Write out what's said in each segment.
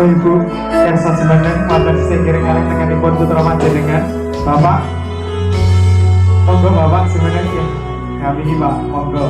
monggo Ibu Ersa Jemanten wonten sing kiring kalih tengenipun putra panjenengan Bapak. Monggo Bapak Jemanten ya. Kami Pak, monggo.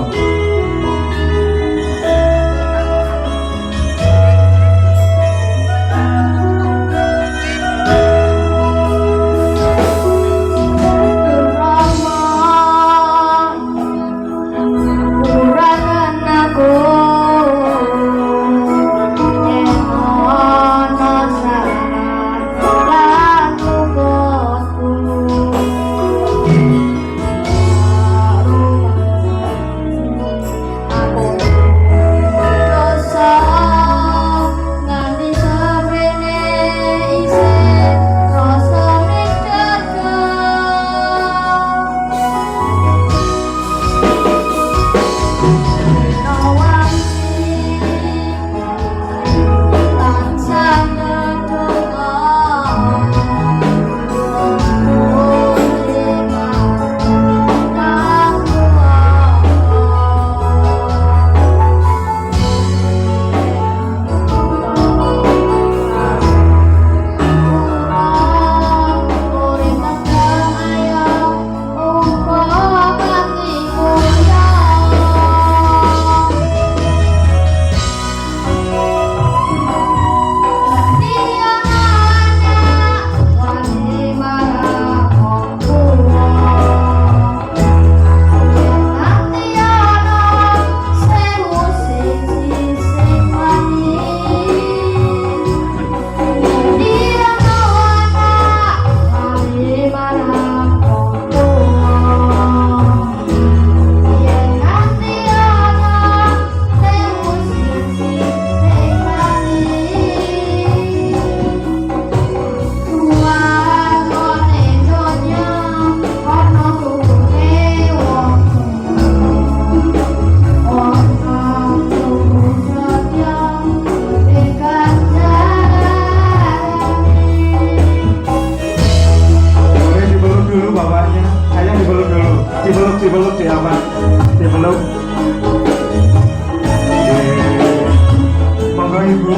Dipeluk di apa? Dipeluk. Monggo Ibu.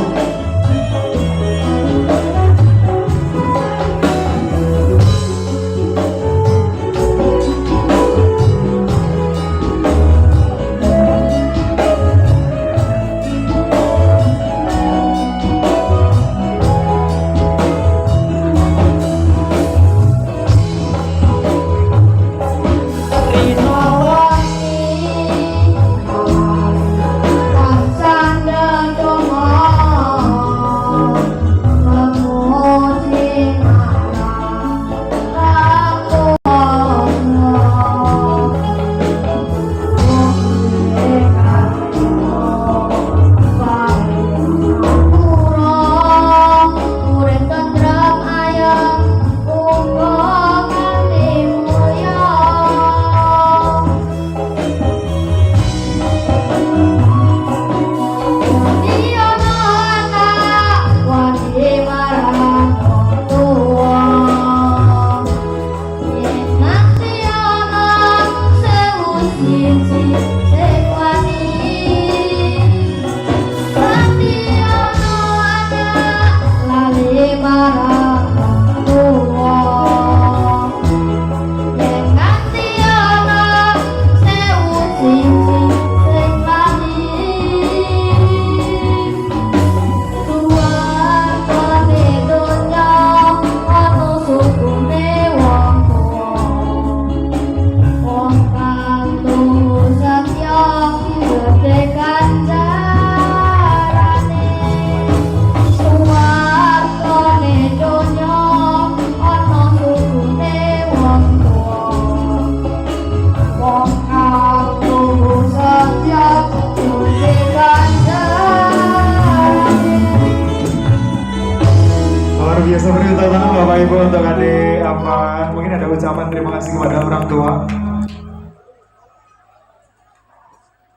Biasa beri tepuk tangan Bapak Ibu untuk adik Afan. Mungkin ada ucapan terima kasih kepada orang tua.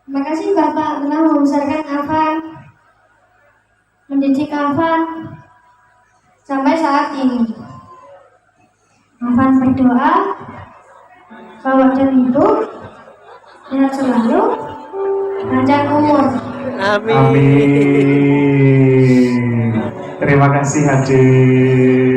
Terima kasih Bapak telah membesarkan Afan, mendidik Afan sampai saat ini. Afan berdoa Bapak dan Ibu sehat selalu, panjang umur. Amin. Amin. Terima Terima kasih adik.